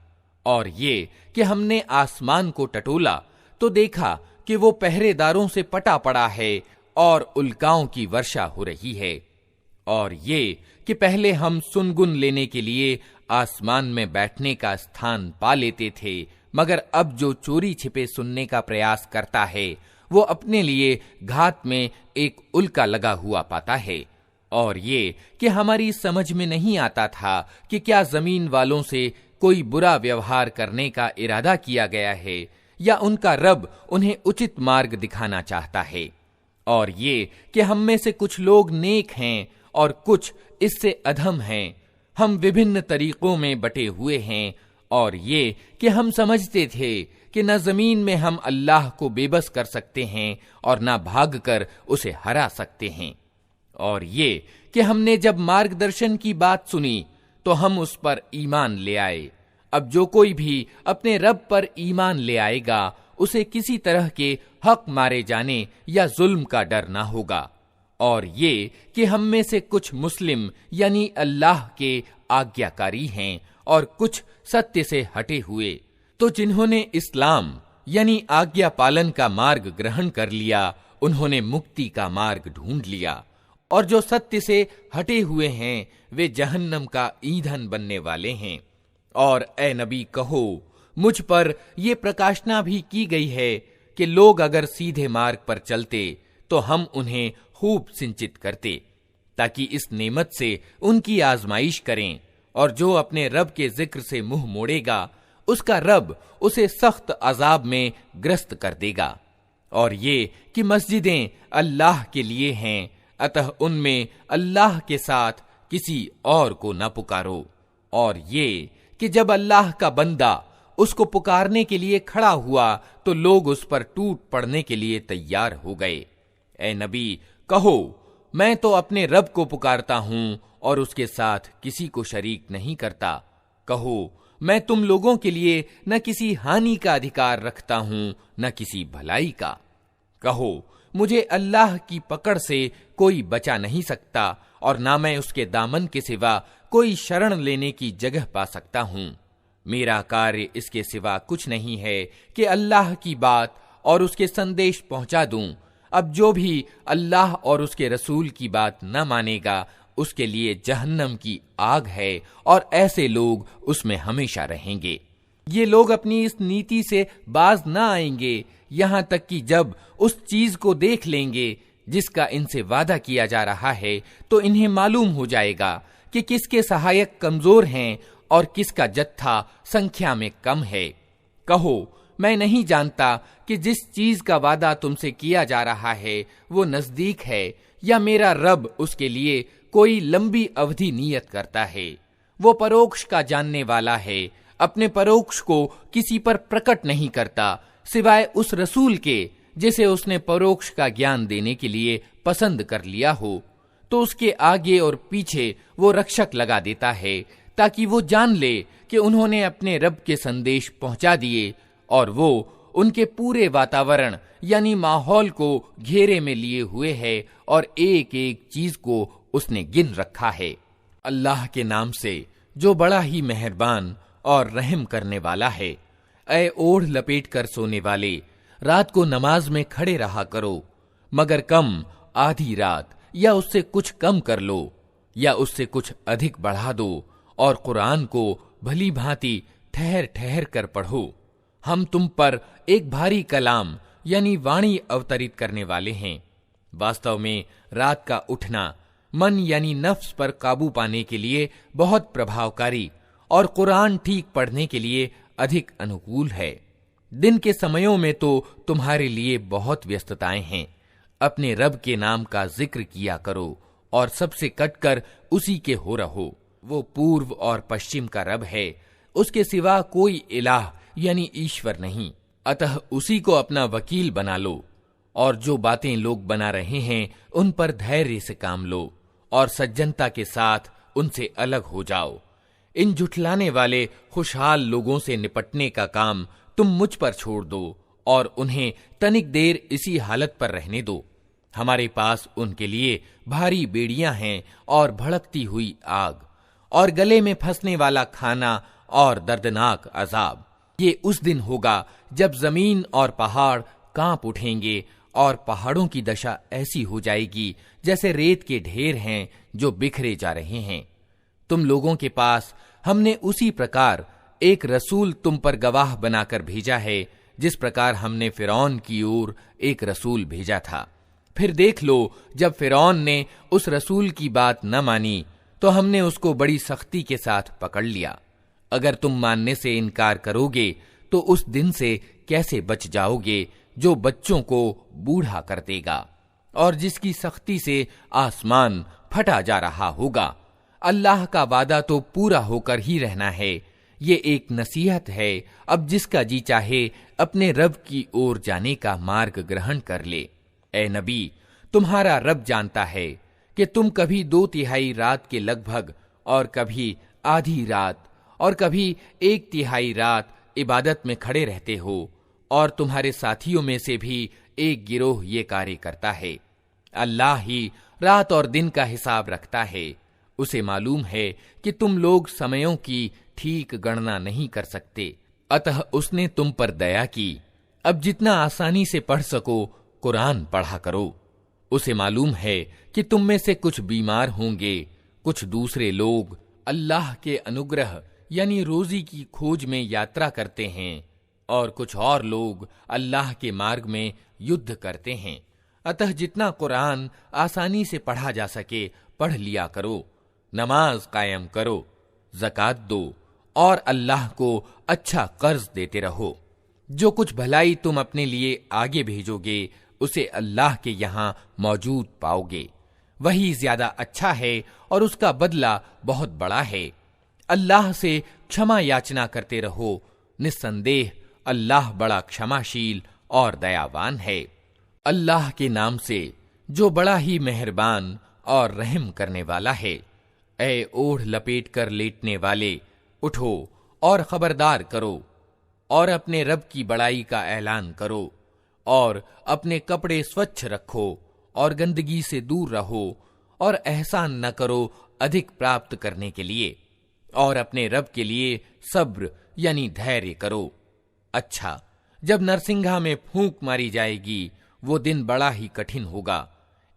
और ये कि हमने आसमान को टटोला तो देखा कि वो पहरेदारों से पटा पड़ा है और उल्काओं की वर्षा हो रही है। और ये कि पहले हम सुनगुन लेने के लिए आसमान में बैठने का स्थान पा लेते थे, मगर अब जो चोरी छिपे सुनने का प्रयास करता है वो अपने लिए घात में एक उल्का लगा हुआ पाता है। और ये कि हमारी समझ में नहीं आता था कि क्या जमीन वालों से कोई बुरा व्यवहार करने का इरादा किया गया है या उनका रब उन्हें उचित मार्ग दिखाना चाहता है, और ये कि हम में से कुछ लोग नेक हैं और कुछ इससे अधम हैं। हम विभिन्न तरीकों में बटे हुए हैं, और ये कि हम समझते थे कि न जमीन में हम अल्लाह को बेबस कर सकते हैं और न भागकर उसे हरा सकते हैं, और ये कि हमने जब मार्गदर्शन की बात सुनी तो हम उस पर ईमान ले आए। अब जो कोई भी अपने रब पर ईमान ले आएगा उसे किसी तरह के हक मारे जाने या जुल्म का डर ना होगा, और ये कि हम में से कुछ मुस्लिम यानी अल्लाह के आज्ञाकारी हैं और कुछ सत्य से हटे हुए। तो जिन्होंने इस्लाम यानी आज्ञा पालन का मार्ग ग्रहण कर लिया उन्होंने मुक्ति का मार्ग ढूंढ लिया, और जो सत्य से हटे हुए हैं वे जहन्नम का ईंधन बनने वाले हैं। और ए नबी कहो, मुझ पर ये प्रकाशना भी की गई है कि लोग अगर सीधे मार्ग पर चलते तो हम उन्हें खूब सिंचित करते, ताकि इस नेमत से उनकी आजमाइश करें, और जो अपने रब के जिक्र से मुंह मोड़ेगा उसका रब उसे सख्त अजाब में ग्रस्त कर देगा। और ये कि मस्जिदें अल्लाह के लिए हैं, अतः उनमें अल्लाह के साथ किसी और को न पुकारो। और ये कि जब अल्लाह का बंदा उसको पुकारने के लिए खड़ा हुआ तो लोग उस पर टूट पड़ने के लिए तैयार हो गए। ए नबी कहो, मैं तो अपने रब को पुकारता हूं और उसके साथ किसी को शरीक नहीं करता। कहो, मैं तुम लोगों के लिए न किसी हानि का अधिकार रखता हूं न किसी भलाई का। कहो, मुझे अल्लाह की पकड़ से कोई बचा नहीं सकता और ना मैं उसके दामन के सिवा कोई शरण लेने की जगह पा सकता हूं। मेरा कार्य इसके सिवा कुछ नहीं है कि अल्लाह की बात और उसके संदेश पहुंचा दूं। अब जो भी अल्लाह और उसके रसूल की बात न मानेगा उसके लिए जहन्नम की आग है, और ऐसे लोग उसमें हमेशा रहेंगे। ये लोग अपनी इस नीति से बाज न आएंगे यहां तक कि जब उस चीज को देख लेंगे जिसका इनसे वादा किया जा रहा है तो इन्हें मालूम हो जाएगा कि किसके सहायक कमजोर हैं और किसका जत्था संख्या में कम है। कहो, मैं नहीं जानता कि जिस चीज का वादा तुमसे किया जा रहा है वो नजदीक है या मेरा रब उसके लिए कोई लंबी अवधि नियत करता है। वो परोक्ष का जानने वाला है, अपने परोक्ष को किसी पर प्रकट नहीं करता सिवाय उस रसूल के जिसे उसने परोक्ष का ज्ञान देने के लिए पसंद कर लिया हो। तो उसके आगे और पीछे वो रक्षक लगा देता है ताकि वो जान ले कि उन्होंने अपने रब के संदेश पहुंचा दिए, और वो उनके पूरे वातावरण यानी माहौल को घेरे में लिए हुए है और एक एक चीज को उसने गिन रखा है। अल्लाह के नाम से जो बड़ा ही मेहरबान और रहम करने वाला है। ऐ ओढ़ लपेट कर सोने वाले, रात को नमाज में खड़े रहा करो, मगर कम आधी रात या उससे कुछ कम कर लो या उससे कुछ अधिक बढ़ा दो, और कुरान को भली भांति ठहर ठहर कर पढ़ो। हम तुम पर एक भारी कलाम यानी वाणी अवतरित करने वाले हैं। वास्तव में रात का उठना मन यानी नफ्स पर काबू पाने के लिए बहुत प्रभावकारी और कुरान ठीक पढ़ने के लिए अधिक अनुकूल है। दिन के समयों में तो तुम्हारे लिए बहुत व्यस्तताएं हैं। अपने रब के नाम का जिक्र किया करो और सबसे कटकर उसी के हो रहो। वो पूर्व और पश्चिम का रब है, उसके सिवा कोई इलाह यानी ईश्वर नहीं, अतः उसी को अपना वकील बना लो। और जो बातें लोग बना रहे हैं उन पर धैर्य से काम लो और सज्जनता के साथ उनसे अलग हो जाओ। इन झुठलाने वाले खुशहाल लोगों से निपटने का काम तुम मुझ पर छोड़ दो और उन्हें तनिक देर इसी हालत पर रहने दो। हमारे पास उनके लिए भारी बेड़ियां हैं और भड़कती हुई आग और गले में फंसने वाला खाना और दर्दनाक अजाब। ये उस दिन होगा जब जमीन और पहाड़ कांप उठेंगे और पहाड़ों की दशा ऐसी हो जाएगी जैसे रेत के ढेर हैं जो बिखरे जा रहे हैं। तुम लोगों के पास हमने उसी प्रकार एक रसूल तुम पर गवाह बनाकर भेजा है जिस प्रकार हमने फिरौन की ओर एक रसूल भेजा था। फिर देख लो, जब फिरौन ने उस रसूल की बात न मानी तो हमने उसको बड़ी सख्ती के साथ पकड़ लिया। अगर तुम मानने से इनकार करोगे तो उस दिन से कैसे बच जाओगे जो बच्चों को बूढ़ा कर देगा और जिसकी सख्ती से आसमान फटा जा रहा होगा। अल्लाह का वादा तो पूरा होकर ही रहना है। ये एक नसीहत है, अब जिसका जी चाहे अपने रब की ओर जाने का मार्ग ग्रहण कर ले। ए नबी, तुम्हारा रब जानता है कि तुम कभी 2/3 रात के लगभग और कभी आधी रात और कभी 1/3 रात इबादत में खड़े रहते हो, और तुम्हारे साथियों में से भी एक गिरोह ये कार्य करता है। अल्लाह ही रात और दिन का हिसाब रखता है। उसे मालूम है कि तुम लोग समयों की ठीक गणना नहीं कर सकते, अतः उसने तुम पर दया की। अब जितना आसानी से पढ़ सको कुरान पढ़ा करो। उसे मालूम है कि तुम में से कुछ बीमार होंगे, कुछ दूसरे लोग अल्लाह के अनुग्रह यानी रोजी की खोज में यात्रा करते हैं, और कुछ और लोग अल्लाह के मार्ग में युद्ध करते हैं। अतः जितना कुरान आसानी से पढ़ा जा सके पढ़ लिया करो। नमाज कायम करो, ज़कात दो और अल्लाह को अच्छा कर्ज देते रहो। जो कुछ भलाई तुम अपने लिए आगे भेजोगे उसे अल्लाह के यहाँ मौजूद पाओगे। वही ज्यादा अच्छा है और उसका बदला बहुत बड़ा है। अल्लाह से क्षमा याचना करते रहो, निस्संदेह अल्लाह बड़ा क्षमाशील और दयावान है। अल्लाह के नाम से जो बड़ा ही मेहरबान और रहम करने वाला है। ऐ ओढ़ लपेट कर लेटने वाले, उठो और खबरदार करो और अपने रब की बड़ाई का ऐलान करो, और अपने कपड़े स्वच्छ रखो और गंदगी से दूर रहो, और एहसान न करो अधिक प्राप्त करने के लिए, और अपने रब के लिए सब्र यानी धैर्य करो। अच्छा, जब नरसिंघा में फूंक मारी जाएगी वो दिन बड़ा ही कठिन होगा,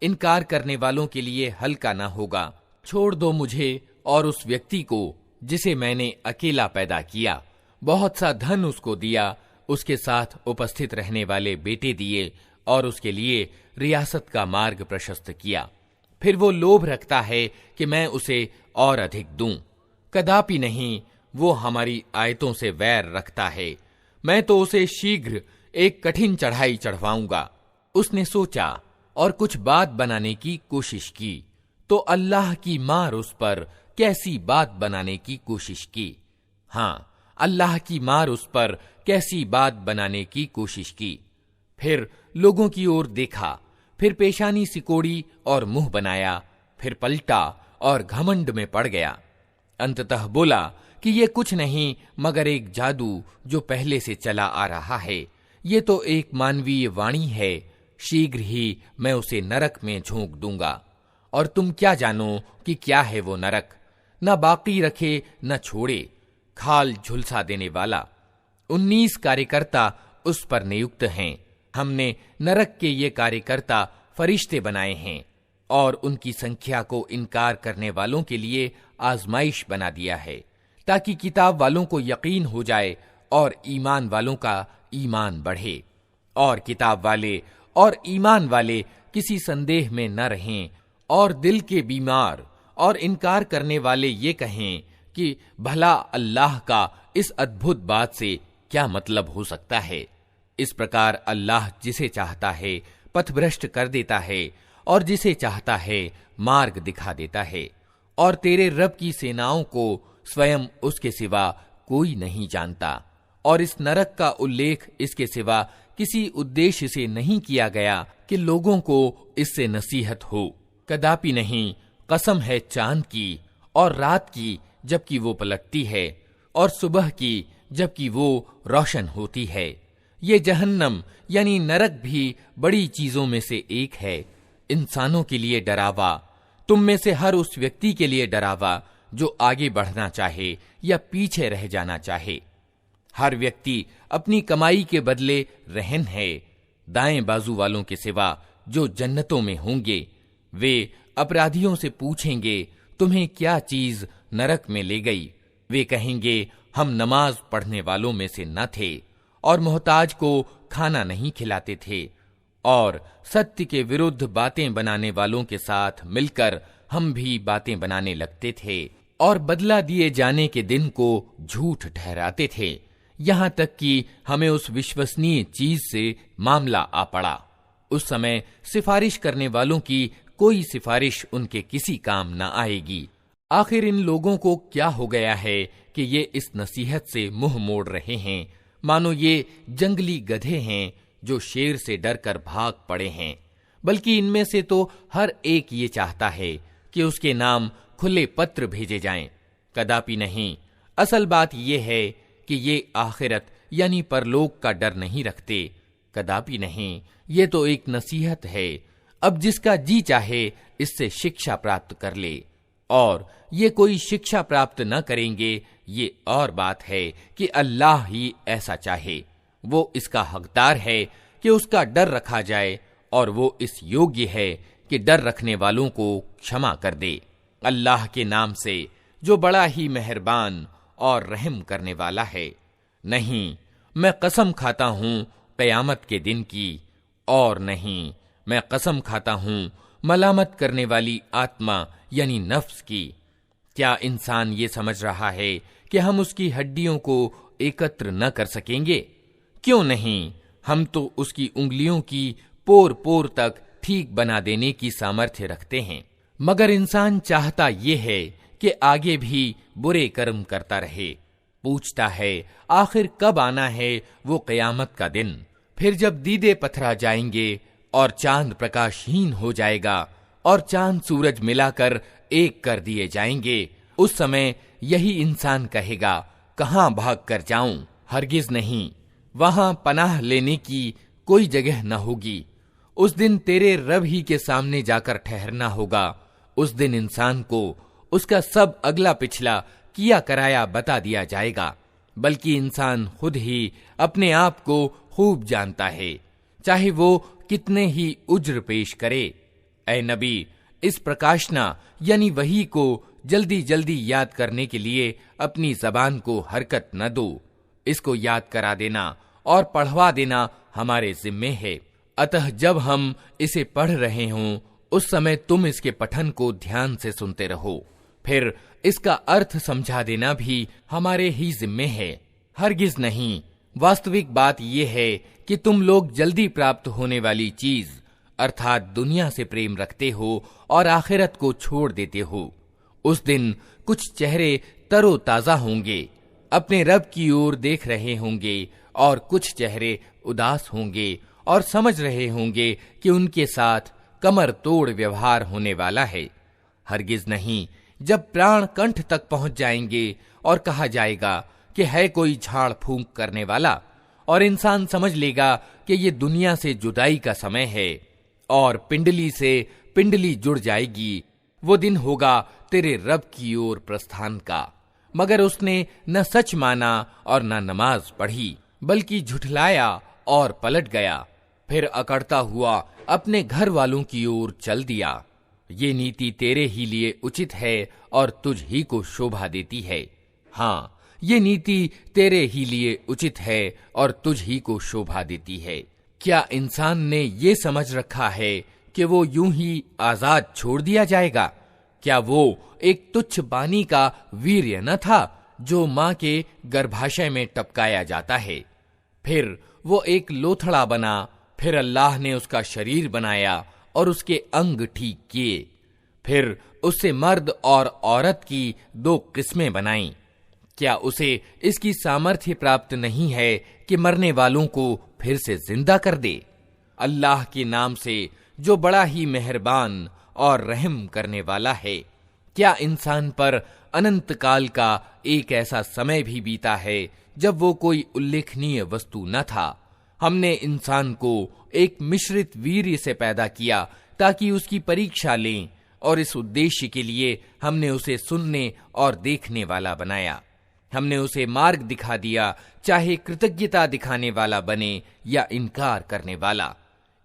इनकार करने वालों के लिए हल्का ना होगा। छोड़ दो मुझे और उस व्यक्ति को जिसे मैंने अकेला पैदा किया, बहुत सा धन उसको दिया, उसके साथ उपस्थित रहने वाले बेटे दिए और उसके लिए रियासत का मार्ग प्रशस्त किया। फिर वो लोभ रखता है कि मैं उसे और अधिक दूं। कदापि नहीं, वो हमारी आयतों से वैर रखता है। मैं तो उसे शीघ्र एक कठिन चढ़ाई चढ़वाऊंगा। उसने सोचा और कुछ बात बनाने की कोशिश की, तो अल्लाह की मार उस पर कैसी बात बनाने की कोशिश की। हाँ, अल्लाह की मार उस पर कैसी बात बनाने की कोशिश की। फिर लोगों की ओर देखा, फिर पेशानी सिकोड़ी और मुंह बनाया, फिर पलटा और घमंड में पड़ गया। अंततः बोला कि ये कुछ नहीं मगर एक जादू जो पहले से चला आ रहा है। ये तो एक मानवीय वाणी है, शीघ्र ही मैं उसे नरक में झोंक दूंगा, और तुम क्या जानो कि क्या है वो नरक। न बाकी रखे न छोड़े, खाल झुलसा देने वाला। 19 कार्यकर्ता उस पर नियुक्त हैं। हमने नरक के ये कार्यकर्ता फरिश्ते बनाए हैं और उनकी संख्या को इनकार करने वालों के लिए आजमाइश बना दिया है, ताकि किताब वालों को यकीन हो जाए और ईमान वालों का ईमान बढ़े, और किताब वाले और ईमान वाले किसी संदेह में न रहें, और दिल के बीमार और इनकार करने वाले ये कहें कि भला अल्लाह का इस अद्भुत बात से क्या मतलब हो सकता है। इस प्रकार अल्लाह जिसे चाहता है पथभ्रष्ट कर देता है और जिसे चाहता है मार्ग दिखा देता है, और तेरे रब की सेनाओं को स्वयं उसके सिवा कोई नहीं जानता। और इस नरक का उल्लेख इसके सिवा किसी उद्देश्य से नहीं किया गया कि लोगों को इससे नसीहत हो। कदापि नहीं, कसम है चांद की और रात की जबकि वो पलटती है, और सुबह की जबकि वो रोशन होती है। ये जहन्नम यानी नरक भी बड़ी चीजों में से एक है। इंसानों के लिए डरावा, तुम में से हर उस व्यक्ति के लिए डरावा जो आगे बढ़ना चाहे या पीछे रह जाना चाहे। हर व्यक्ति अपनी कमाई के बदले रहन है। दाएं बाजू वालों के सिवा जो जन्नतों में होंगे, वे अपराधियों से पूछेंगे, तुम्हें क्या चीज नरक में ले गई? वे कहेंगे, हम नमाज पढ़ने वालों में से न थे और मोहताज को खाना नहीं खिलाते थे, और सत्य के विरुद्ध बातें बनाने वालों के साथ मिलकर हम भी बातें बनाने लगते थे। और बदला दिए जाने के दिन को झूठ ठहराते थे, यहाँ तक कि हमें उस विश्वसनीय चीज से मामला आ पड़ा। उस समय सिफारिश करने वालों की कोई सिफारिश उनके किसी काम न आएगी। आखिर इन लोगों को क्या हो गया है कि ये इस नसीहत से मुंह मोड़ रहे हैं, मानो ये जंगली गधे हैं जो शेर से डरकर भाग पड़े हैं। बल्कि इनमें से तो हर एक ये चाहता है कि उसके नाम खुले पत्र भेजे जाएं। कदापि नहीं। असल बात यह है कि ये आखिरत यानी परलोक का डर नहीं रखते। कदापि नहीं। ये तो एक नसीहत है। अब जिसका जी चाहे इससे शिक्षा प्राप्त कर ले, और ये कोई शिक्षा प्राप्त न करेंगे, ये और बात है कि अल्लाह ही ऐसा चाहे। वो इसका हकदार है कि उसका डर रखा जाए, और वो इस योग्य है कि डर रखने वालों को क्षमा कर दे। अल्लाह के नाम से जो बड़ा ही मेहरबान और रहम करने वाला है। नहीं, मैं कसम खाता हूँ क़यामत के दिन की, और नहीं, मैं कसम खाता हूँ मलामत करने वाली आत्मा यानी नफ्स की। क्या इंसान ये समझ रहा है कि हम उसकी हड्डियों को एकत्र न कर सकेंगे? क्यों नहीं, हम तो उसकी उंगलियों की पोर पोर तक ठीक बना देने की सामर्थ्य रखते हैं। मगर इंसान चाहता ये है कि आगे भी बुरे कर्म करता रहे। पूछता है आखिर कब आना है वो क़यामत का दिन। फिर जब दीदे पथरा जाएंगे और चांद प्रकाशहीन हो जाएगा और चांद सूरज मिलाकर एक कर दिए जाएंगे, उस समय यही इंसान कहेगा कहाँ भाग कर जाऊं? हरगिज नहीं, वहां पनाह लेने की कोई जगह न होगी। उस दिन तेरे रब ही के सामने जाकर ठहरना होगा। उस दिन इंसान को उसका सब अगला पिछला किया कराया बता दिया जाएगा। बल्कि इंसान खुद ही अपने आप को खूब जानता है, चाहे वो कितने ही उज्र पेश करे। ऐ नबी, इस प्रकाशना यानी वही को जल्दी जल्दी याद करने के लिए अपनी जबान को हरकत न दो। इसको याद करा देना और पढ़वा देना हमारे जिम्मे है। अतः जब हम इसे पढ़ रहे हों, उस समय तुम इसके पठन को ध्यान से सुनते रहो। फिर इसका अर्थ समझा देना भी हमारे ही जिम्मे है। हरगिज नहीं, वास्तविक बात यह है कि तुम लोग जल्दी प्राप्त होने वाली चीज अर्थात दुनिया से प्रेम रखते हो और आखिरत को छोड़ देते हो। उस दिन कुछ चेहरे तरोताजा होंगे, अपने रब की ओर देख रहे होंगे, और कुछ चेहरे उदास होंगे और समझ रहे होंगे कि उनके साथ कमर तोड़ व्यवहार होने वाला है। हरगिज नहीं, जब प्राण कंठ तक पहुंच जाएंगे और कहा जाएगा कि है कोई झाड़ फूंक करने वाला, और इंसान समझ लेगा कि ये दुनिया से जुदाई का समय है और पिंडली से पिंडली जुड़ जाएगी। वो दिन होगा तेरे रब की ओर प्रस्थान का। मगर उसने न सच माना और न नमाज पढ़ी, बल्कि झुठलाया और पलट गया। फिर अकड़ता हुआ अपने घर वालों की ओर चल दिया। ये नीति तेरे ही लिए उचित है और तुझ ही को शोभा देती है। हाँ, ये नीति तेरे ही लिए उचित है और तुझ ही को शोभा देती है। क्या इंसान ने ये समझ रखा है कि वो यूं ही आजाद छोड़ दिया जाएगा? क्या वो एक तुच्छ बानी का वीर्य न था जो माँ के गर्भाशय में टपकाया जाता है? फिर वो एक लोथड़ा बना, फिर अल्लाह ने उसका शरीर बनाया और उसके अंग ठीक किए। फिर उससे मर्द और औरत की दो किस्में बनाई। क्या उसे इसकी सामर्थ्य प्राप्त नहीं है कि मरने वालों को फिर से जिंदा कर दे? अल्लाह के नाम से जो बड़ा ही मेहरबान और रहम करने वाला है। क्या इंसान पर अनंत काल का एक ऐसा समय भी बीता है जब वो कोई उल्लेखनीय वस्तु न था? हमने इंसान को एक मिश्रित वीर्य से पैदा किया ताकि उसकी परीक्षा लें, और इस उद्देश्य के लिए हमने उसे सुनने और देखने वाला बनाया। हमने उसे मार्ग दिखा दिया, चाहे कृतज्ञता दिखाने वाला बने या इनकार करने वाला।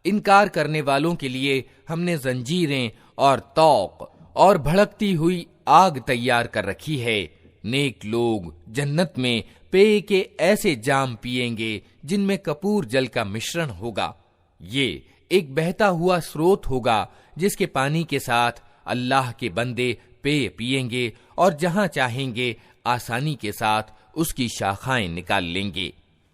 इनकार करने वालों के लिए हमने जंजीरें और तौक और भड़कती हुई आग तैयार कर रखी है। नेक लोग जन्नत में पेय के ऐसे जाम पिएंगे जिनमें कपूर जल का मिश्रण होगा। ये एक बहता हुआ स्रोत होगा जिसके पानी के साथ अल्लाह के बंदे पेय पिएंगे और जहां चाहेंगे आसानी के साथ उसकी शाखाएं निकाल लेंगे।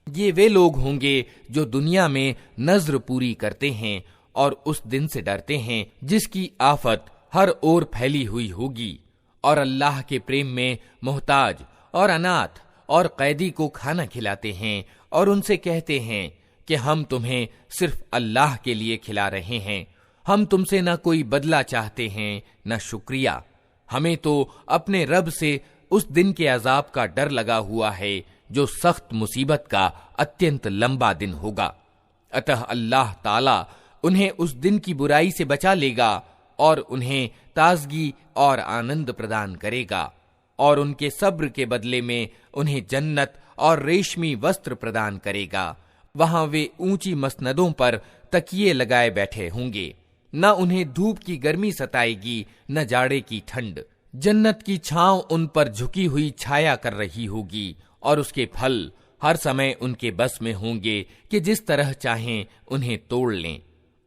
ये वे लोग होंगे जो दुनिया में नज़्र पूरी करते हैं और उस दिन से डरते हैं जिसकी आफत हर ओर फैली हुई होगी, और अल्लाह के प्रेम में मोहताज और अनाथ और कैदी को खाना खिलाते हैं और उनसे कहते हैं कि हम तुम्हें सिर्फ अल्लाह के लिए खिला रहे हैं, हम तुमसे न कोई बदला चाहते हैं न शुक्रिया। हमें तो अपने रब से उस दिन के अजाब का डर लगा हुआ है जो सख्त मुसीबत का अत्यंत लंबा दिन होगा। अतः अल्लाह ताला उन्हें उस दिन की बुराई से बचा लेगा और उन्हें ताजगी और आनंद प्रदान करेगा, और उनके सब्र के बदले में उन्हें जन्नत और रेशमी वस्त्र प्रदान करेगा। वहां वे ऊंची मसनदों पर तकिए लगाए बैठे होंगे, न उन्हें धूप की गर्मी सताएगी न जाड़े की ठंड। जन्नत की छांव उन पर झुकी हुई छाया कर रही होगी और उसके फल हर समय उनके बस में होंगे कि जिस तरह चाहें उन्हें तोड़ लें।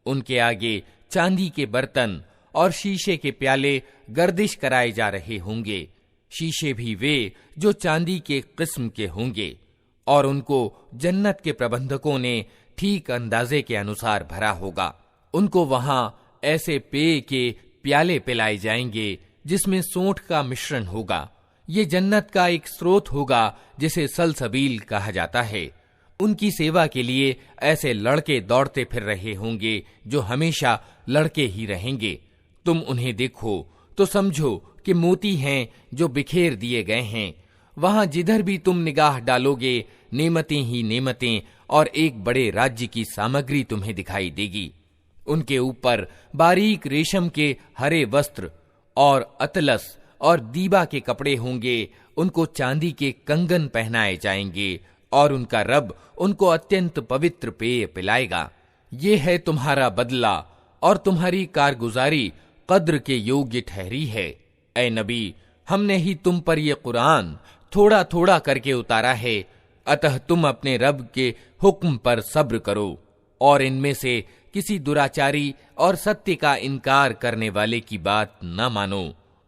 उनके आगे चांदी के बर्तन और शीशे के प्याले गर्दिश कराए जा रहे होंगे, शीशे भी वे जो चांदी के किस्म के होंगे, और उनको जन्नत के प्रबंधकों ने ठीक अंदाजे के अनुसार भरा होगा। उनको वहां ऐसे पेय के प्याले पिलाए जाएंगे जिसमें सोंठ का मिश्रण होगा। ये जन्नत का एक स्रोत होगा जिसे सलसबील कहा जाता है। उनकी सेवा के लिए ऐसे लड़के दौड़ते फिर रहे होंगे जो हमेशा लड़के ही रहेंगे। तुम उन्हें देखो तो समझो कि मोती हैं जो बिखेर दिए गए हैं। वहां जिधर भी तुम निगाह डालोगे नेमतें ही नेमतें और एक बड़े राज्य की सामग्री तुम्हें दिखाई देगी। उनके ऊपर बारीक रेशम के हरे वस्त्र और अतलस और दीबा के कपड़े होंगे। उनको चांदी के कंगन पहनाए जाएंगे और उनका रब उनको अत्यंत पवित्र पेय पिलाएगा। ये है तुम्हारा बदला और तुम्हारी कारगुजारी कद्र के योग्य ठहरी है। ऐ नबी, हमने ही तुम पर यह कुरान थोड़ा थोड़ा करके उतारा है, अतः तुम अपने रब के हुक्म पर सब्र करो और इनमें से किसी दुराचारी और सत्य का इनकार करने वाले की बात न मानो।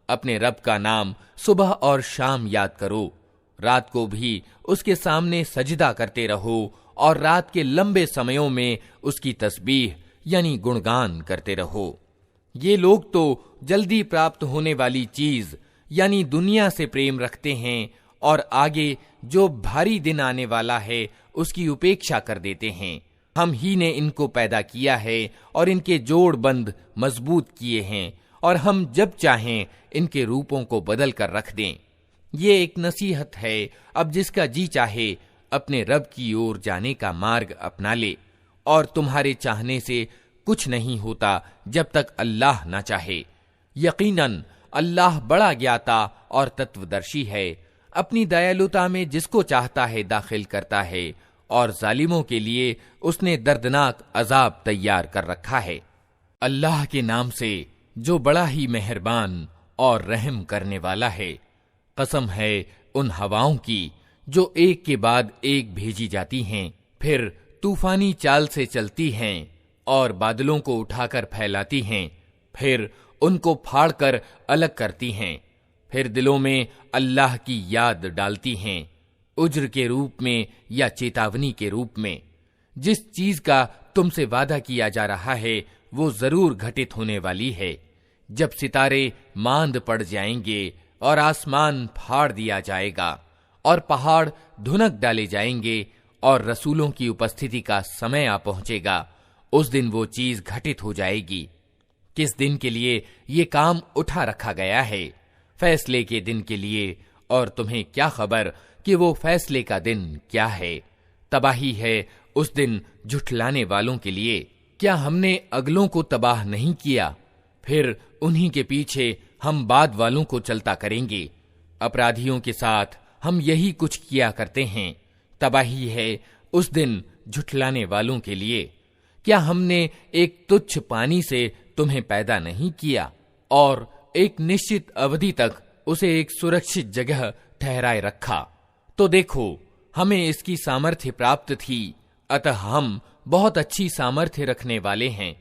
अपने रब का नाम सुबह और शाम याद करो, रात को भी उसके सामने सजदा करते रहो और रात के लंबे समयों में उसकी तस्बीह यानी गुणगान करते रहो। ये लोग तो जल्दी प्राप्त होने वाली चीज यानी दुनिया से प्रेम रखते हैं और आगे जो भारी दिन आने वाला है उसकी उपेक्षा कर देते हैं। हम ही ने इनको पैदा किया है और इनके जोड़ बंद मजबूत किए हैं, और हम जब चाहें इनके रूपों को बदल कर रख दें। ये एक नसीहत है, अब जिसका जी चाहे अपने रब की ओर जाने का मार्ग अपना ले, और तुम्हारे चाहने से कुछ नहीं होता जब तक अल्लाह ना चाहे। यकीनन अल्लाह बड़ा ज्ञाता और तत्वदर्शी है, अपनी दयालुता में जिसको चाहता है दाखिल करता है, और जालिमों के लिए उसने दर्दनाक अजाब तैयार कर रखा है। अल्लाह के नाम से जो बड़ा ही मेहरबान और रहम करने वाला है। कसम है उन हवाओं की जो एक के बाद एक भेजी जाती हैं, फिर तूफानी चाल से चलती हैं और बादलों को उठाकर फैलाती हैं, फिर उनको फाड़कर अलग करती हैं, फिर दिलों में अल्लाह की याद डालती हैं, उज्र के रूप में या चेतावनी के रूप में। जिस चीज का तुमसे वादा किया जा रहा है वो जरूर घटित होने वाली है। जब सितारे मांद पड़ जाएंगे और आसमान फाड़ दिया जाएगा और पहाड़ धुनक डाले जाएंगे और रसूलों की उपस्थिति का समय आ पहुंचेगा, उस दिन वो चीज घटित हो जाएगी। किस दिन के लिए ये काम उठा रखा गया है? फैसले के दिन के लिए, और तुम्हें क्या खबर कि वो फैसले का दिन क्या है? तबाही है उस दिन झुठलाने वालों के लिए। क्या हमने अगलों को तबाह नहीं किया, फिर उन्हीं के पीछे हम बाद वालों को चलता करेंगे। अपराधियों के साथ हम यही कुछ किया करते हैं। तबाही है उस दिन झुठलाने वालों के लिए। क्या हमने एक तुच्छ पानी से तुम्हें पैदा नहीं किया और एक निश्चित अवधि तक उसे एक सुरक्षित जगह ठहराए रखा? तो देखो, हमें इसकी सामर्थ्य प्राप्त थी, अतः हम बहुत अच्छी सामर्थ्य रखने वाले हैं।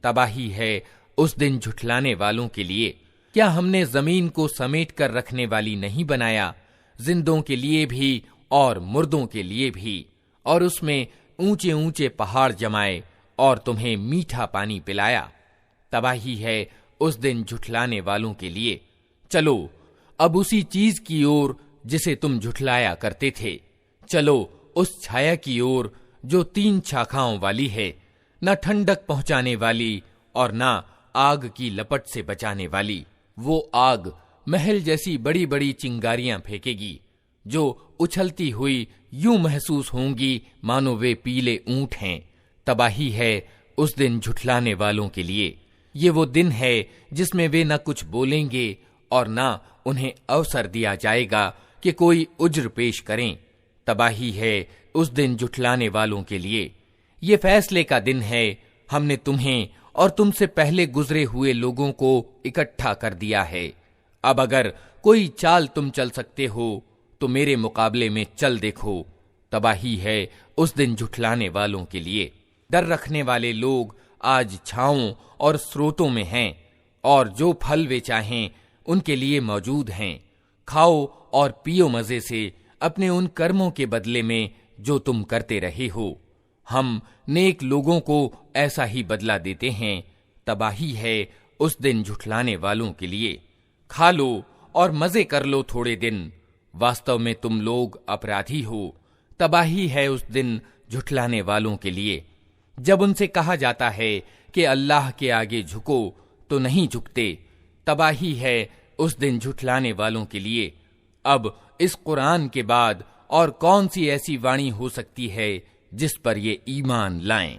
तबाही है उस दिन झुठलाने वालों के लिए। क्या हमने जमीन को समेट कर रखने वाली नहीं बनाया, जिंदों के लिए भी और मुर्दों के लिए भी, और उसमें ऊंचे ऊंचे पहाड़ जमाए और तुम्हें मीठा पानी पिलाया। तबाही है उस दिन झुठलाने वालों के लिए। चलो अब उसी चीज की ओर जिसे तुम झुठलाया करते थे, चलो उस छाया की ओर जो 3 शाखाओं वाली है, न ठंडक पहुंचाने वाली और न आग की लपट से बचाने वाली। वो आग महल जैसी बड़ी बड़ी चिंगारियां फेंकेगी, जो उछलती हुई यूं महसूस होंगी मानो वे पीले ऊंट हैं। तबाही है उस दिन झुठलाने वालों के लिए। ये वो दिन है जिसमें वे न कुछ बोलेंगे और न उन्हें अवसर दिया जाएगा कि कोई उज्र पेश करें। तबाही है उस दिन झुठलाने वालों के लिए। ये फैसले का दिन है, हमने तुम्हें और तुमसे पहले गुजरे हुए लोगों को इकट्ठा कर दिया है। अब अगर कोई चाल तुम चल सकते हो तो मेरे मुकाबले में चल देखो। तबाही है उस दिन झुठलाने वालों के लिए। डर रखने वाले लोग आज छांवों और स्रोतों में हैं, और जो फल वे चाहें उनके लिए मौजूद हैं। खाओ और पियो मजे से अपने उन कर्मों के बदले में जो तुम करते रहे हो। हम नेक लोगों को ऐसा ही बदला देते हैं। तबाही है उस दिन झुठलाने वालों के लिए। खा लो और मजे कर लो थोड़े दिन, वास्तव में तुम लोग अपराधी हो। तबाही है उस दिन झुठलाने वालों के लिए। जब उनसे कहा जाता है कि अल्लाह के आगे झुको तो नहीं झुकते। तबाही है उस दिन झुठलाने वालों के लिए। अब इस कुरान के बाद और कौन सी ऐसी वाणी हो सकती है जिस पर ये ईमान लाएं।